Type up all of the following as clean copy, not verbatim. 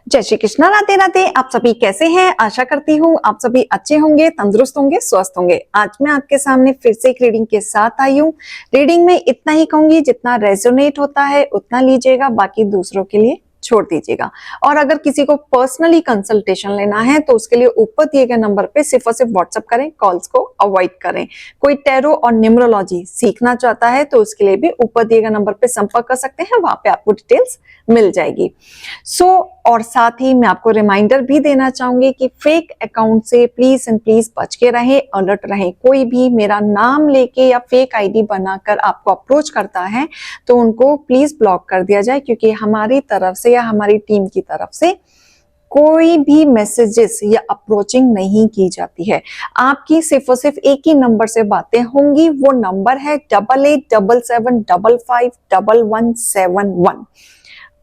जय श्री कृष्णा, राधे राधे। आप सभी कैसे हैं? आशा करती हूँ आप सभी अच्छे होंगे, तंदुरुस्त होंगे, स्वस्थ होंगे। आज मैं आपके सामने फिर से एक रीडिंग के साथ आई हूँ। रीडिंग में इतना ही कहूंगी, जितना रेजोनेट होता है उतना लीजिएगा, बाकी दूसरों के लिए छोड़ दीजिएगा। और अगर किसी को पर्सनली कंसल्टेशन लेना है तो उसके लिए ऊपर दिए गए नंबर पे सिर्फ और सिर्फ व्हाट्सएप करें, कॉल्स को अवॉइड करें। कोई टैरो और न्यूमरोलॉजी सीखना चाहता है तो उसके लिए भी ऊपर दिए गए नंबर पे संपर्क कर सकते हैं, वहां पे आपको डिटेल्स मिल जाएगी। और साथ ही मैं आपको रिमाइंडर भी देना चाहूंगी कि फेक अकाउंट से प्लीज एंड प्लीज बच के रहें, अलर्ट रहें। कोई भी मेरा नाम लेके या फेक आईडी बनाकर आपको अप्रोच करता है तो उनको प्लीज ब्लॉक कर दिया जाए, क्योंकि हमारी तरफ से या हमारी टीम की तरफ से कोई भी मैसेजेस या अप्रोचिंग नहीं की जाती है। आपकी सिर्फ और सिर्फ एक ही नंबर से बातें होंगी, वो नंबर है 8877751171।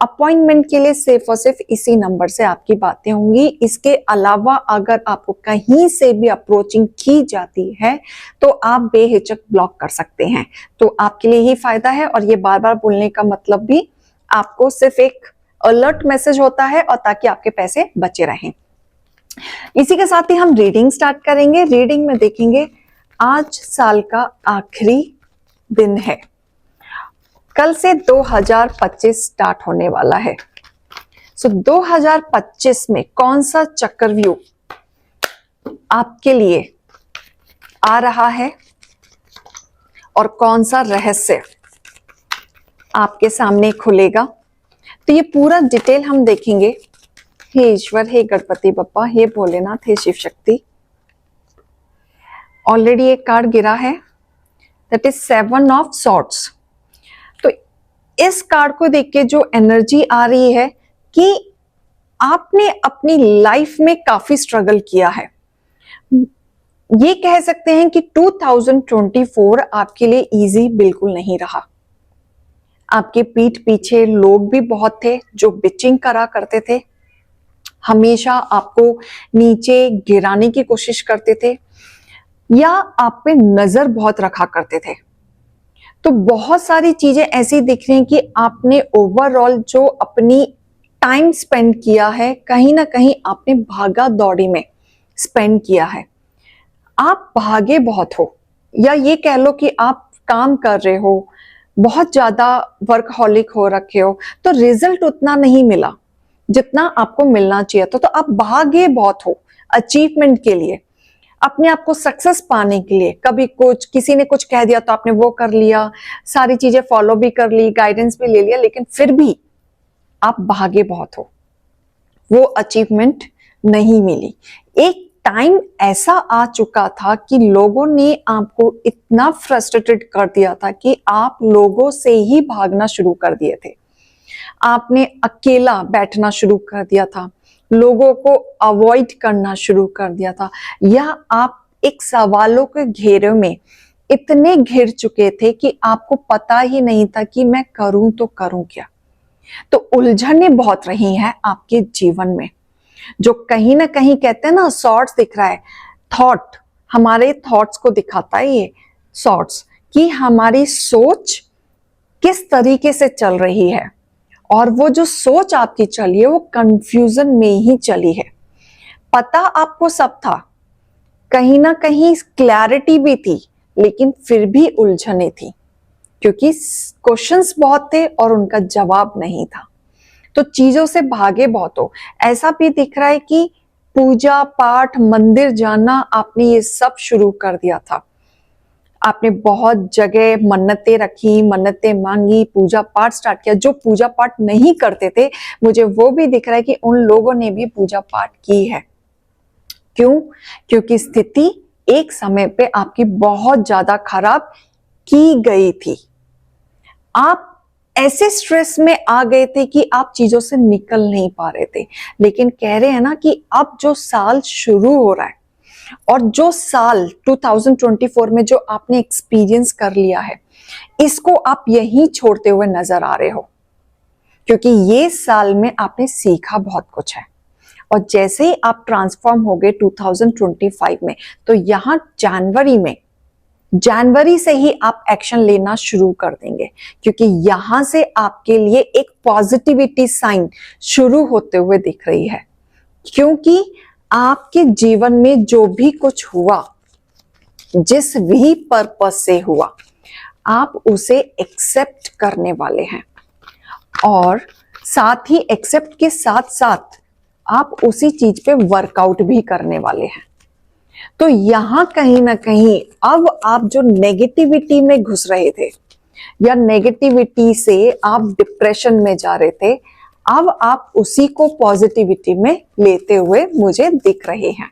अपॉइंटमेंट के लिए सिर्फ और सिर्फ इसी नंबर से आपकी बातें होंगी। इसके अलावा अगर आपको कहीं से भी अप्रोचिंग की जाती है तो आप बेहिचक ब्लॉक कर सकते हैं। तो आपके लिए ही फायदा है, और ये बार बार बोलने का मतलब भी आपको सिर्फ एक अलर्ट मैसेज होता है, और ताकि आपके पैसे बचे रहें। इसी के साथ ही हम रीडिंग स्टार्ट करेंगे। रीडिंग में देखेंगे आज साल का आखिरी दिन है, कल से 2025 स्टार्ट होने वाला है। 2025 में कौन सा चक्रव्यूह आपके लिए आ रहा है और कौन सा रहस्य आपके सामने खुलेगा, तो ये पूरा डिटेल हम देखेंगे। हे ईश्वर, हे गणपति बप्पा, हे भोलेनाथ, हे शिव शक्ति। ऑलरेडी एक कार्ड गिरा है, दैट इज 7 ऑफ सॉर्ड्स। तो इस कार्ड को देख के जो एनर्जी आ रही है कि आपने अपनी लाइफ में काफी स्ट्रगल किया है। ये कह सकते हैं कि 2024 आपके लिए इजी बिल्कुल नहीं रहा। आपके पीठ पीछे लोग भी बहुत थे जो बिचिंग करा करते थे, हमेशा आपको नीचे गिराने की कोशिश करते थे या आप पे नजर बहुत रखा करते थे। तो बहुत सारी चीजें ऐसी दिख रही हैं कि आपने ओवरऑल जो अपनी टाइम स्पेंड किया है, कहीं ना कहीं आपने भागा दौड़ी में स्पेंड किया है। आप भागे बहुत हो, या ये कह लो कि आप काम कर रहे हो, बहुत ज्यादा वर्कहॉलिक हो रखे हो, तो रिजल्ट उतना नहीं मिला जितना आपको मिलना चाहिए। तो आप भागे बहुत हो अचीवमेंट के लिए, अपने आप को सक्सेस पाने के लिए। कभी कुछ किसी ने कुछ कह दिया तो आपने वो कर लिया, सारी चीजें फॉलो भी कर ली, गाइडेंस भी ले लिया, लेकिन फिर भी आप भागे बहुत हो, वो अचीवमेंट नहीं मिली। एक टाइम ऐसा आ चुका था कि लोगों ने आपको इतना फ्रस्ट्रेटेड कर दिया था कि आप लोगों से ही भागना शुरू कर दिए थे। आपने अकेला बैठना शुरू कर दिया था, लोगों को अवॉइड करना शुरू कर दिया था, या आप एक सवालों के घेरे में इतने घिर चुके थे कि आपको पता ही नहीं था कि मैं करूं तो करूं क्या। तो उलझनें बहुत रही हैं आपके जीवन में, जो कहीं ना कहीं कहते हैं ना, सॉर्ट्स दिख रहा है। थॉट, हमारे थॉट्स को दिखाता है ये सॉर्ट्स, कि हमारी सोच किस तरीके से चल रही है, और वो जो सोच आपकी चली है वो कंफ्यूजन में ही चली है। पता आपको सब था, कहीं ना कहीं क्लैरिटी भी थी, लेकिन फिर भी उलझने थी, क्योंकि क्वेश्चंस बहुत थे और उनका जवाब नहीं था। तो चीजों से भागे बहुत हो। ऐसा भी दिख रहा है कि पूजा पाठ, मंदिर जाना, आपने ये सब शुरू कर दिया था। आपने बहुत जगह मन्नतें रखी, मन्नतें मांगी, पूजा पाठ स्टार्ट किया। जो पूजा पाठ नहीं करते थे, मुझे वो भी दिख रहा है कि उन लोगों ने भी पूजा पाठ की है। क्यों? क्योंकि स्थिति एक समय पे आपकी बहुत ज्यादा खराब की गई थी। आप ऐसे स्ट्रेस में आ गए थे कि आप चीजों से निकल नहीं पा रहे थे। लेकिन कह रहे हैं ना कि अब जो साल शुरू हो रहा है, और जो साल 2024 में जो आपने एक्सपीरियंस कर लिया है, इसको आप यहीं छोड़ते हुए नजर आ रहे हो, क्योंकि ये साल में आपने सीखा बहुत कुछ है। और जैसे ही आप ट्रांसफॉर्म हो गए 2025 में, तो यहां जनवरी में जनवरी से ही आप एक्शन लेना शुरू कर देंगे, क्योंकि यहां से आपके लिए एक पॉजिटिविटी साइन शुरू होते हुए दिख रही है। क्योंकि आपके जीवन में जो भी कुछ हुआ, जिस भी पर्पस से हुआ, आप उसे एक्सेप्ट करने वाले हैं, और साथ ही एक्सेप्ट के साथ साथ आप उसी चीज पे वर्कआउट भी करने वाले हैं। तो यहां कहीं ना कहीं अब आप जो नेगेटिविटी में घुस रहे थे, या नेगेटिविटी से आप डिप्रेशन में जा रहे थे, अब आप उसी को पॉजिटिविटी में लेते हुए मुझे दिख रहे हैं।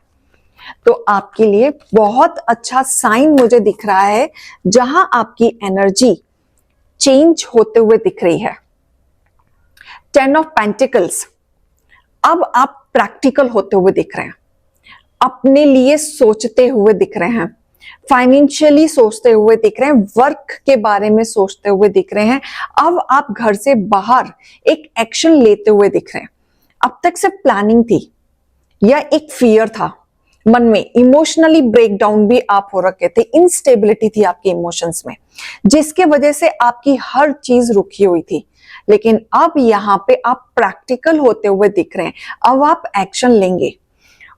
तो आपके लिए बहुत अच्छा साइन मुझे दिख रहा है, जहां आपकी एनर्जी चेंज होते हुए दिख रही है। 10 ऑफ पेंटिकल्स, अब आप प्रैक्टिकल होते हुए दिख रहे हैं, अपने लिए सोचते हुए दिख रहे हैं, फाइनेंशियली सोचते हुए दिख रहे हैं, वर्क के बारे में सोचते हुए दिख रहे हैं। अब आप घर से बाहर एक एक्शन लेते हुए दिख रहे हैं। अब तक सिर्फ प्लानिंग थी या एक फियर था मन में, इमोशनली ब्रेकडाउन भी आप हो रखे थे, इनस्टेबिलिटी थी आपके इमोशंस में, जिसके वजह से आपकी हर चीज रुकी हुई थी। लेकिन अब यहां पे आप प्रैक्टिकल होते हुए दिख रहे हैं, अब आप एक्शन लेंगे,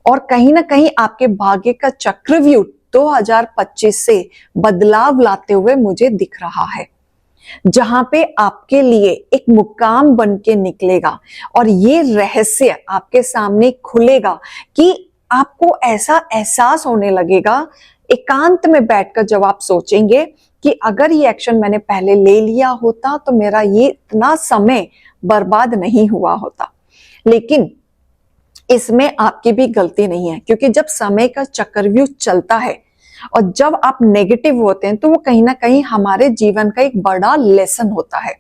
और कहीं ना कहीं आपके भाग्य का चक्रव्यूह 2025 से बदलाव लाते हुए मुझे दिख रहा है, जहां पे आपके लिए एक मुकाम बन के निकलेगा, और ये रहस्य आपके सामने खुलेगा कि आपको ऐसा एहसास होने लगेगा, एकांत में बैठकर जब आप सोचेंगे कि अगर ये एक्शन मैंने पहले ले लिया होता तो मेरा ये इतना समय बर्बाद नहीं हुआ होता। लेकिन इसमें आपकी भी गलती नहीं है, क्योंकि जब समय का चक्रव्यूह चलता है और जब आप नेगेटिव होते हैं, तो वो कहीं ना कहीं हमारे जीवन का एक बड़ा लेसन होता है,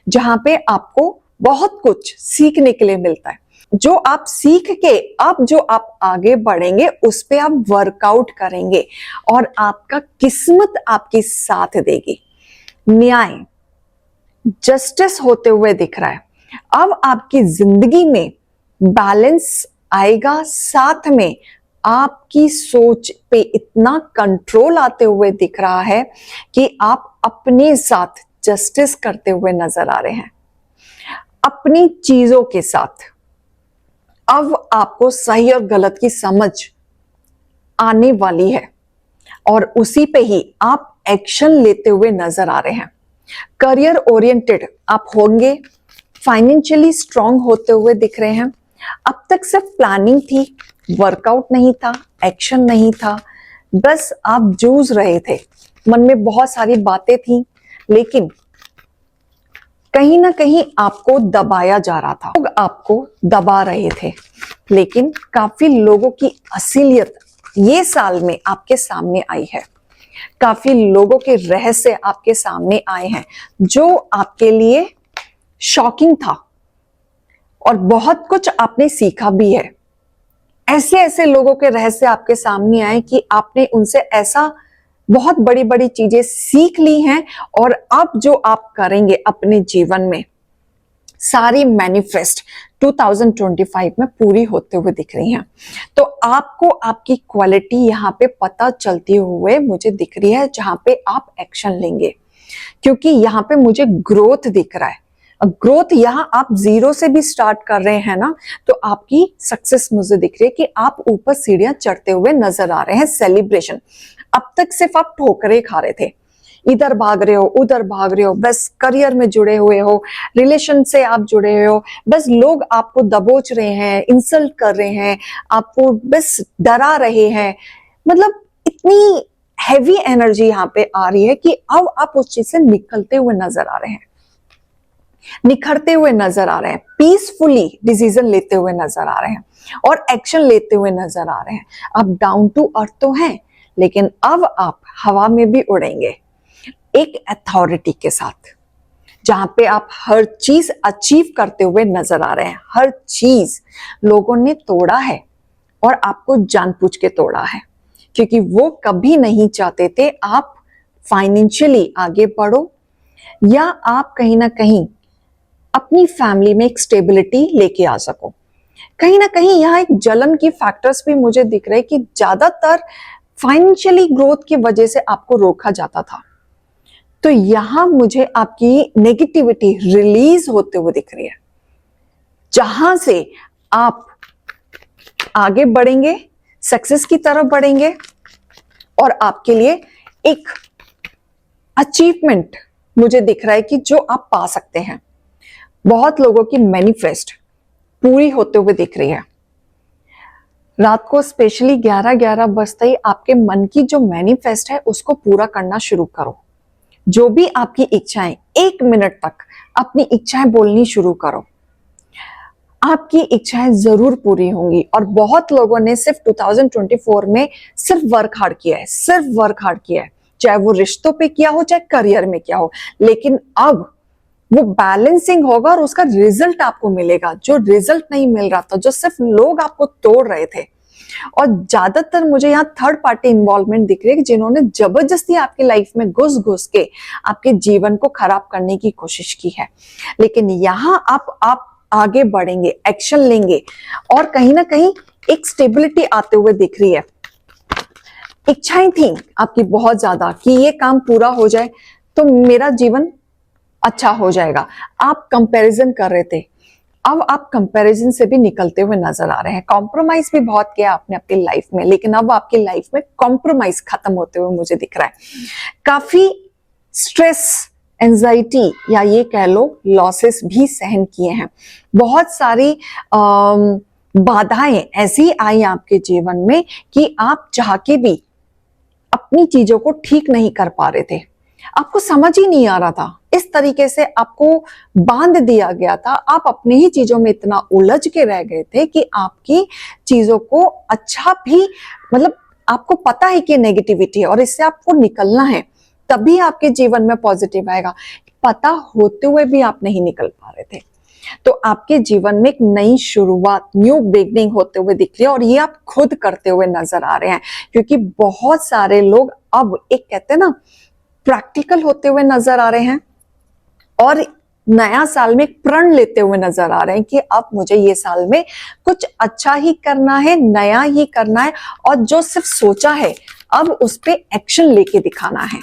जहां पे आपको बहुत कुछ सीखने के लिए मिलता है। जो आप सीख के अब जो आप आगे बढ़ेंगे, उस पे आप वर्कआउट करेंगे, और आपका किस्मत आपकी साथ देगी। न्याय, जस्टिस होते हुए दिख रहा है। अब आपकी जिंदगी में बैलेंस आएगा, साथ में आपकी सोच पे इतना कंट्रोल आते हुए दिख रहा है कि आप अपने साथ जस्टिस करते हुए नजर आ रहे हैं, अपनी चीजों के साथ। अब आपको सही और गलत की समझ आने वाली है, और उसी पे ही आप एक्शन लेते हुए नजर आ रहे हैं। करियर ओरिएंटेड आप होंगे, फाइनेंशियली स्ट्रांग होते हुए दिख रहे हैं। अब तक सिर्फ प्लानिंग थी, वर्कआउट नहीं था, एक्शन नहीं था, बस आप जूझ रहे थे, मन में बहुत सारी बातें थी, लेकिन कहीं ना कहीं आपको दबाया जा रहा था, लोग आपको दबा रहे थे। लेकिन काफी लोगों की असलियत ये साल में आपके सामने आई है, काफी लोगों के रहस्य आपके सामने आए हैं, जो आपके लिए शॉकिंग था, और बहुत कुछ आपने सीखा भी है। ऐसे ऐसे लोगों के रहस्य आपके सामने आए कि आपने उनसे ऐसा बहुत बड़ी बड़ी चीजें सीख ली हैं, और अब जो आप करेंगे अपने जीवन में, सारी मैनिफेस्ट 2025 में पूरी होते हुए दिख रही हैं। तो आपको आपकी क्वालिटी यहाँ पे पता चलती हुए मुझे दिख रही है, जहां पे आप एक्शन लेंगे, क्योंकि यहाँ पे मुझे ग्रोथ दिख रहा है। ग्रोथ यहाँ आप जीरो से भी स्टार्ट कर रहे हैं ना, तो आपकी सक्सेस मुझे दिख रही है कि आप ऊपर सीढ़ियां चढ़ते हुए नजर आ रहे हैं। सेलिब्रेशन, अब तक सिर्फ आप ठोकरें खा रहे थे, इधर भाग रहे हो उधर भाग रहे हो, बस करियर में जुड़े हुए हो, रिलेशन से आप जुड़े हुए हो, बस लोग आपको दबोच रहे हैं, इंसल्ट कर रहे हैं, आपको बस डरा रहे हैं। मतलब इतनी हैवी एनर्जी यहाँ पे आ रही है कि अब आप उस चीज से निकलते हुए नजर आ रहे हैं, निखरते हुए नजर आ रहे हैं, पीसफुली डिसीजन लेते हुए नजर आ रहे हैं, और एक्शन लेते हुए नजर आ रहे हैं। अब डाउन टू अर्थ तो हैं, लेकिन अब आप हवा में भी उड़ेंगे एक अथॉरिटी के साथ, जहां पे आप हर चीज अचीव करते हुए नजर आ रहे हैं। हर चीज लोगों ने तोड़ा है, और आपको जानबूझ के तोड़ा है, क्योंकि वो कभी नहीं चाहते थे आप फाइनेंशियली आगे बढ़ो, या आप कहीं ना कहीं अपनी फैमिली में एक स्टेबिलिटी लेके आ सको। कहीं ना कहीं यहाँ एक जलन की फैक्टर्स भी मुझे दिख रहे हैं कि ज्यादातर फाइनेंशियली ग्रोथ की वजह से आपको रोका जाता था। तो यहां मुझे आपकी नेगेटिविटी रिलीज होते हुए दिख रही है, जहां से आप आगे बढ़ेंगे, सक्सेस की तरफ बढ़ेंगे और आपके लिए एक अचीवमेंट मुझे दिख रहा है कि जो आप पा सकते हैं। बहुत लोगों की मैनिफेस्ट पूरी होते हुए दिख रही है। रात को स्पेशली 11-11 बजते ही आपके मन की जो मैनिफेस्ट है उसको पूरा करना शुरू करो। जो भी आपकी इच्छाएं, 1 मिनट तक अपनी इच्छाएं बोलनी शुरू करो। आपकी इच्छाएं जरूर पूरी होंगी। और बहुत लोगों ने सिर्फ 2024 में सिर्फ वर्क हार्ड किया है, सिर्फ वर्क हार्ड किया है, चाहे वो रिश्तों पे किया हो, चाहे करियर में किया हो। लेकिन अब वो बैलेंसिंग होगा और उसका रिजल्ट आपको मिलेगा। जो रिजल्ट नहीं मिल रहा था, जो सिर्फ लोग आपको तोड़ रहे थे, और ज्यादातर मुझे यहाँ थर्ड पार्टी इन्वॉल्वमेंट दिख रही है, जिन्होंने जबरदस्ती आपकी लाइफ में घुस घुस के आपके जीवन को खराब करने की कोशिश की है। लेकिन यहाँ आप आगे बढ़ेंगे, एक्शन लेंगे और कहीं ना कहीं एक स्टेबिलिटी आते हुए दिख रही है। इच्छाएं थी आपकी बहुत ज्यादा कि ये काम पूरा हो जाए तो मेरा जीवन अच्छा हो जाएगा। आप कंपैरिजन कर रहे थे, अब आप कंपैरिजन से भी निकलते हुए नजर आ रहे हैं। कॉम्प्रोमाइज भी बहुत किया आपने अपनी लाइफ में, लेकिन अब आपकी लाइफ में कॉम्प्रोमाइज खत्म होते हुए मुझे दिख रहा है। काफी स्ट्रेस, एंजाइटी या ये कह लो लॉसेस भी सहन किए हैं। बहुत सारी बाधाएं ऐसी आई आपके जीवन में कि आप चाह के भी अपनी चीजों को ठीक नहीं कर पा रहे थे। आपको समझ ही नहीं आ रहा था, इस तरीके से आपको बांध दिया गया था। आप अपनी ही चीजों में इतना उलझ के रह गए थे कि आपकी चीजों को अच्छा भी, मतलब आपको पता है कि नेगेटिविटी है और इससे आपको निकलना है, तभी आपके जीवन में पॉजिटिव आएगा। पता होते हुए भी आप नहीं निकल पा रहे थे। तो आपके जीवन में एक नई शुरुआत, न्यू बिगनिंग होते हुए दिख रही है और ये आप खुद करते हुए नजर आ रहे हैं। क्योंकि बहुत सारे लोग अब एक कहते हैं ना प्रैक्टिकल होते हुए नजर आ रहे हैं और नया साल में एक प्रण लेते हुए नजर आ रहे हैं कि अब मुझे ये साल में कुछ अच्छा ही करना है, नया ही करना है, और जो सिर्फ सोचा है अब उस पे एक्शन लेके दिखाना है।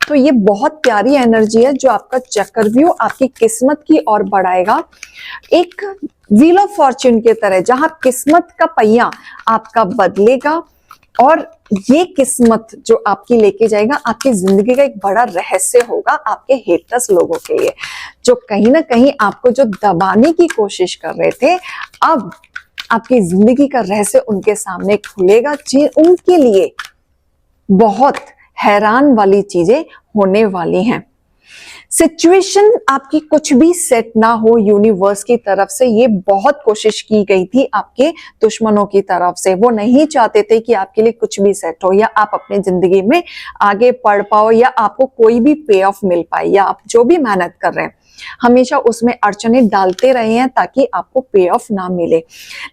तो ये बहुत प्यारी एनर्जी है जो आपका चक्रव्यूह आपकी किस्मत की ओर बढ़ाएगा, एक व्हील ऑफ फॉर्च्यून के तरह, जहां किस्मत का पहिया आपका बदलेगा और ये किस्मत जो आपकी लेके जाएगा आपकी जिंदगी का एक बड़ा रहस्य होगा आपके हेटर्स लोगों के लिए, जो कहीं ना कहीं आपको जो दबाने की कोशिश कर रहे थे। अब आपकी जिंदगी का रहस्य उनके सामने खुलेगा, उनके लिए बहुत हैरान वाली चीजें होने वाली हैं। सिचुएशन आपकी कुछ भी सेट ना हो यूनिवर्स की तरफ से, ये बहुत कोशिश की गई थी आपके दुश्मनों की तरफ से। वो नहीं चाहते थे कि आपके लिए कुछ भी सेट हो या आप अपनी जिंदगी में आगे बढ़ पाओ या आपको कोई भी पे ऑफ मिल पाए, या आप जो भी मेहनत कर रहे हैं हमेशा उसमें अड़चने डालते रहे हैं ताकि आपको पे ऑफ ना मिले।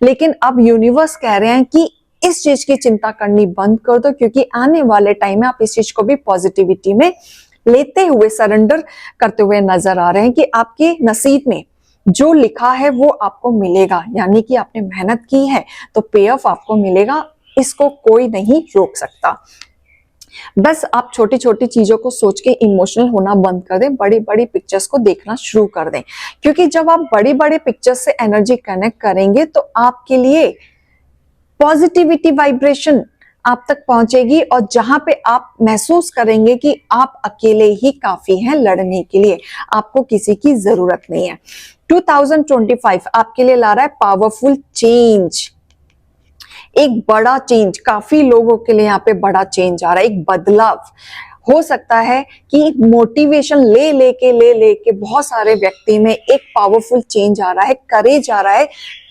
लेकिन अब यूनिवर्स कह रहे हैं कि इस चीज की चिंता करनी बंद कर दो, क्योंकि आने वाले टाइम में आप इस चीज को भी पॉजिटिविटी में लेते हुए, सरेंडर करते हुए नजर आ रहे हैं कि आपके नसीब में जो लिखा है वो आपको मिलेगा। यानी कि आपने मेहनत की है तो पे ऑफ आपको मिलेगा, इसको कोई नहीं रोक सकता। बस आप छोटी छोटी चीजों को सोच के इमोशनल होना बंद कर दें, बड़ी बड़ी पिक्चर्स को देखना शुरू कर दें, क्योंकि जब आप बड़ी बड़ी पिक्चर्स से एनर्जी कनेक्ट करेंगे तो आपके लिए पॉजिटिविटी वाइब्रेशन आप तक पहुंचेगी और जहां पे आप महसूस करेंगे कि आप अकेले ही काफी हैं लड़ने के लिए, आपको किसी की जरूरत नहीं है। 2025 आपके लिए ला रहा है पावरफुल चेंज, एक बड़ा चेंज। काफी लोगों के लिए यहाँ पे बड़ा चेंज आ रहा है, एक बदलाव। हो सकता है कि मोटिवेशन ले लेके बहुत सारे व्यक्ति में एक पावरफुल चेंज आ रहा है, करेज आ रहा है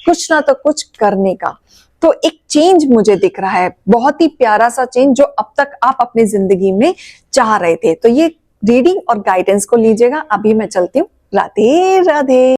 कुछ ना तो कुछ करने का। तो एक चेंज मुझे दिख रहा है, बहुत ही प्यारा सा चेंज जो अब तक आप अपनी जिंदगी में चाह रहे थे। तो ये रीडिंग और गाइडेंस को लीजिएगा। अभी मैं चलती हूँ, राधे राधे।